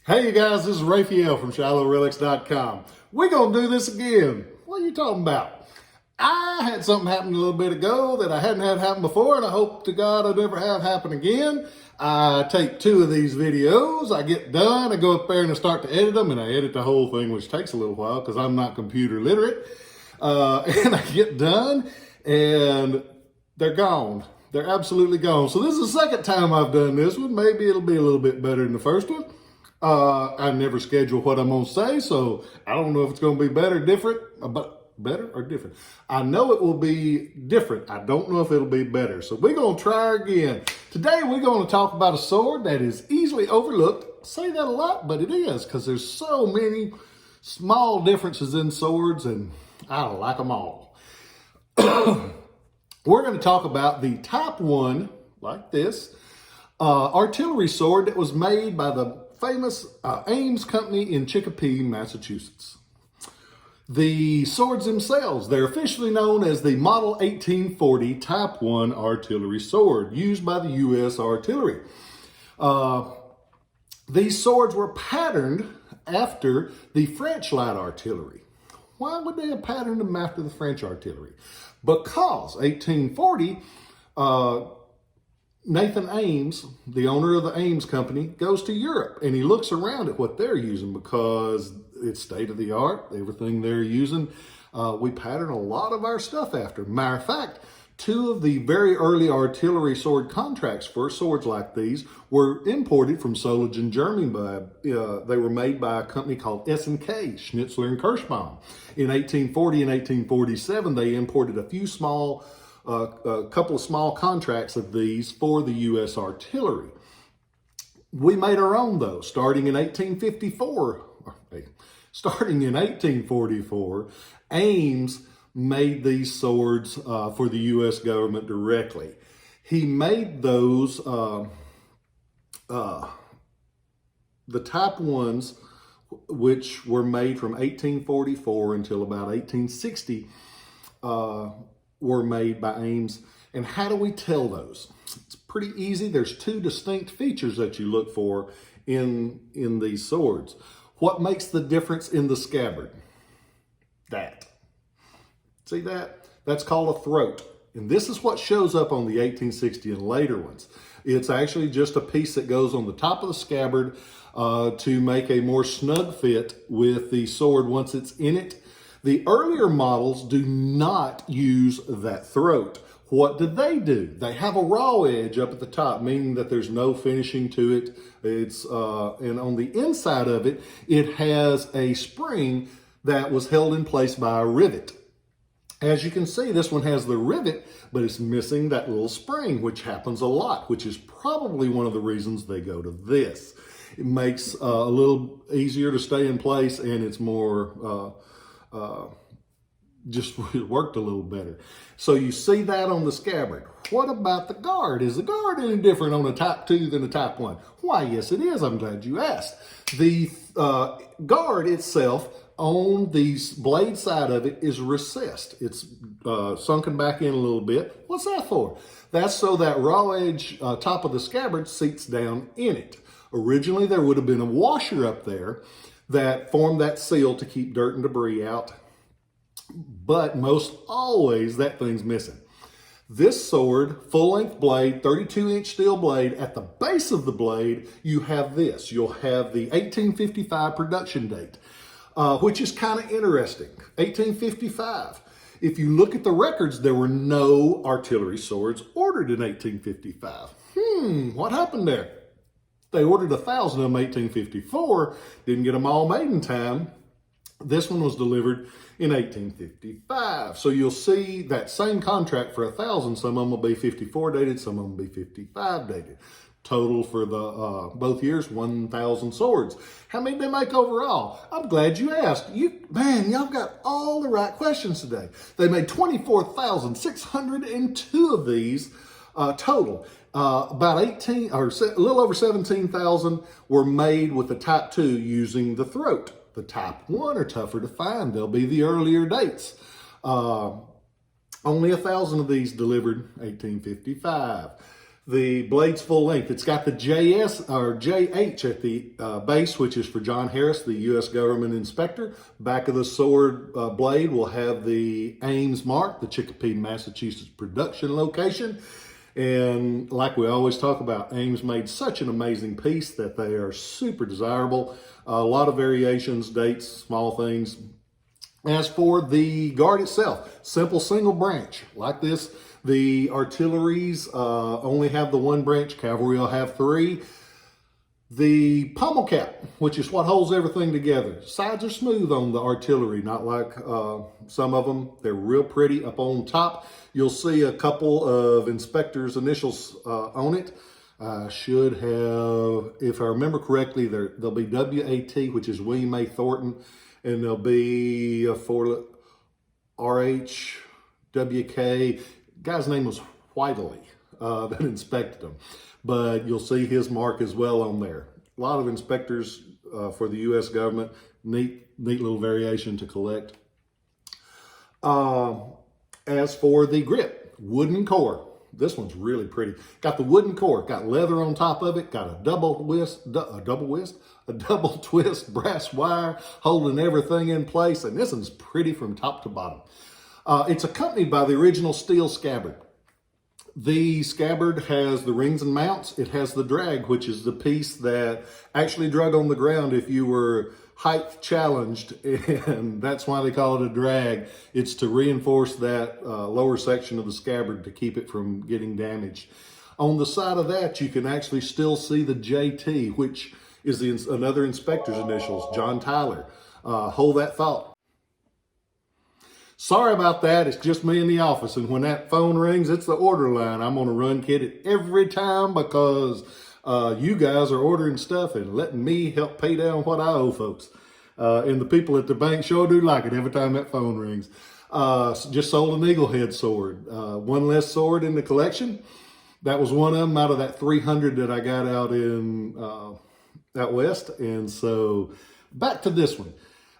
Hey you guys, this is Rafael from Relics.com. We're going to do this again. What are you talking about? I had something happen a little bit ago that I hadn't had happen before, and I hope to God I never have happen again. I take 2 of these videos, I get done, I go up there and I start to edit them, and I edit the whole thing, which takes a little while because I'm not computer literate. And I get done, and they're gone. They're absolutely gone. So this is the second time I've done this one. Maybe it'll be a little bit better than the first one. I never schedule what I'm going to say, so I don't know if it's going to be better, different, but better or different. I know it will be different. I don't know if it'll be better. So we're going to try again. Today we're going to talk about a sword that is easily overlooked. I say that a lot, but it is because there's so many small differences in swords, and I don't like them all. We're going to talk about the Type 1, like this, artillery sword that was made by the famous Ames company in Chicopee, Massachusetts. The swords themselves, they're officially known as the Model 1840 Type 1 artillery sword used by the U.S. artillery. These swords were patterned after the French light artillery. Why would they have patterned them after the French artillery? Because 1840, Nathan Ames, the owner of the Ames company, goes to Europe and he looks around at what they're using because it's state of the art, everything they're using. We pattern a lot of our stuff after. Matter of fact, 2 of the very early artillery sword contracts for swords like these were imported from Solingen, Germany. They were made by a company called S&K, Schnitzler and Kirschbaum. In 1840 and 1847, they imported a couple of small contracts of these for the U.S. artillery. We made our own though, starting in 1844, Ames made these swords for the U.S. government directly. He made those, the Type 1s, which were made from 1844 until about 1860, were made by Ames. And how do we tell those? It's pretty easy. There's 2 distinct features that you look for in these swords. What makes the difference in the scabbard? That. See that? That's called a throat. And this is what shows up on the 1860 and later ones. It's actually just a piece that goes on the top of the scabbard to make a more snug fit with the sword once it's in it. The earlier models do not use that throat. What do? They have a raw edge up at the top, meaning that there's no finishing to it. And on the inside of it, it has a spring that was held in place by a rivet. As you can see, this one has the rivet, but it's missing that little spring, which happens a lot, which is probably one of the reasons they go to this. It makes a little easier to stay in place, and it's more just worked a little better. So you see that on the scabbard. What about the guard? Is the guard any different on a Type 2 than a Type 1? Why, yes it is. I'm glad you asked. The guard itself on the blade side of it is recessed. It's sunken back in a little bit. What's that for? That's so that raw edge top of the scabbard seats down in it. Originally there would have been a washer up there that formed that seal to keep dirt and debris out. But most always that thing's missing. This sword, full-length blade, 32-inch steel blade, at the base of the blade, you have this. You'll have the 1855 production date, which is kind of interesting. 1855. If you look at the records, there were no artillery swords ordered in 1855. What happened there? They ordered 1,000 of them in 1854, didn't get them all made in time. This one was delivered in 1855. So you'll see that same contract for 1,000. Some of them will be 54 dated, some of them will be 55 dated. Total for the both years, 1,000 swords. How many did they make overall? I'm glad you asked. Y'all got all the right questions today. They made 24,602 of these total. About 18 or a little over 17,000 were made with the Type 2 using the throat. The Type 1 are tougher to find. They'll be the earlier dates. Only 1,000 of these delivered 1855. The blade's full length. It's got the JS or JH at the base, which is for John Harris, the U.S. government inspector. Back of the sword blade will have the Ames mark, the Chicopee, Massachusetts production location. And like we always talk about, Ames made such an amazing piece that they are super desirable. A lot of variations, dates, small things. As for the guard itself, simple single branch like this. The artilleries only have the one branch. Cavalry will have three. The pommel cap, which is what holds everything together. Sides are smooth on the artillery, not like some of them. They're real pretty up on top. You'll see a couple of inspectors' initials on it. Should have, if I remember correctly, there'll be WAT, which is William A. Thornton, and there'll be for RH, WK. Guy's name was Whiteley that inspected them, but you'll see his mark as well on there. A lot of inspectors for the U.S. government, neat little variation to collect. As for the grip, wooden core. This one's really pretty. Got the wooden core, got leather on top of it, got a double twist brass wire holding everything in place, and this one's pretty from top to bottom. It's accompanied by the original steel scabbard. The scabbard has the rings and mounts. It has the drag, which is the piece that actually drug on the ground if you were height challenged, and that's why they call it a drag. It's to reinforce that lower section of the scabbard to keep it from getting damaged. On the side of that, you can actually still see the JT, which is another inspector's initials, John Tyler. Hold that thought. Sorry about that. It's just me in the office. And when that phone rings, it's the order line. I'm going to run kid it every time because you guys are ordering stuff and letting me help pay down what I owe folks. And the people at the bank sure do like it every time that phone rings. Just sold an eagle head sword. One less sword in the collection. That was one of them out of that 300 that I got out in out west. And so back to this one.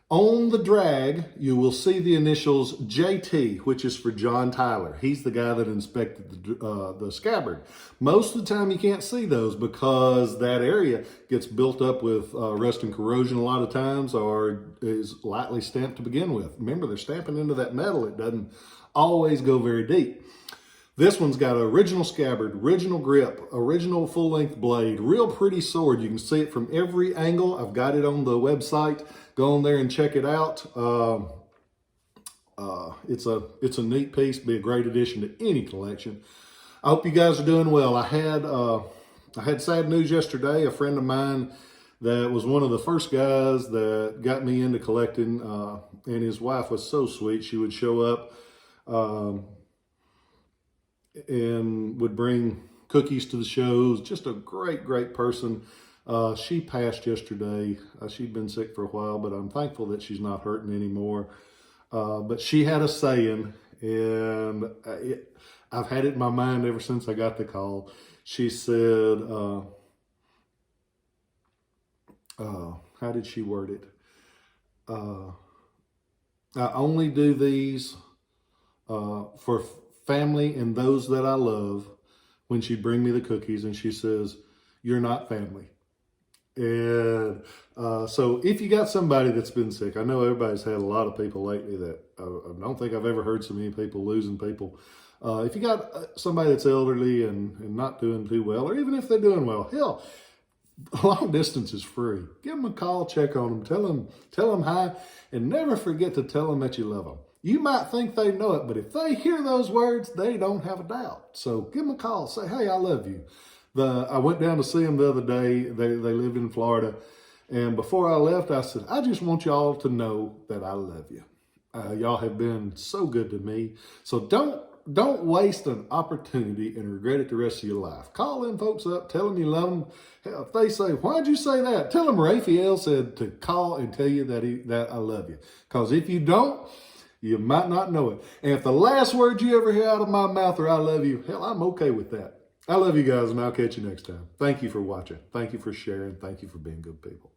On the drag, you will see the initials JT, which is for John Tyler. He's the guy that inspected the scabbard. Most of the time you can't see those because that area gets built up with rust and corrosion a lot of times, or is lightly stamped to begin with. Remember, they're stamping into that metal. It doesn't always go very deep. This one's got an original scabbard, original grip, original full-length blade, real pretty sword. You can see it from every angle. I've got it on the website. Go on there and check it out. It's a neat piece, be a great addition to any collection. I hope you guys are doing well. I had sad news yesterday. A friend of mine that was one of the first guys that got me into collecting, and his wife was so sweet. She would show up and would bring cookies to the shows. Just a great person. She passed yesterday. She'd been sick for a while, but I'm thankful that she's not hurting anymore. But she had a saying, and I've had it in my mind ever since I got the call. She said, how did she word it? I only do these for family and those that I love. When she'd bring me the cookies, and she says, "You're not family." And so if you got somebody that's been sick, I know everybody's had a lot of people lately that I don't think I've ever heard so many people losing people. If you got somebody that's elderly and not doing too well, or even if they're doing well, hell, long distance is free. Give them a call, check on them, tell them hi, and never forget to tell them that you love them. You might think they know it, but if they hear those words, they don't have a doubt. So give them a call, say, "Hey, I love you." I went down to see them the other day. They lived in Florida. And before I left, I said, "I just want y'all to know that I love you. Y'all have been so good to me. So don't waste an opportunity and regret it the rest of your life. Call them folks up, tell them you love them. Hell, if they say, 'Why'd you say that?' Tell them Rafael said to call and tell you that I love you. Because if you don't, you might not know it. And if the last word you ever hear out of my mouth are 'I love you,' hell, I'm okay with that. I love you guys, and I'll catch you next time. Thank you for watching. Thank you for sharing. Thank you for being good people.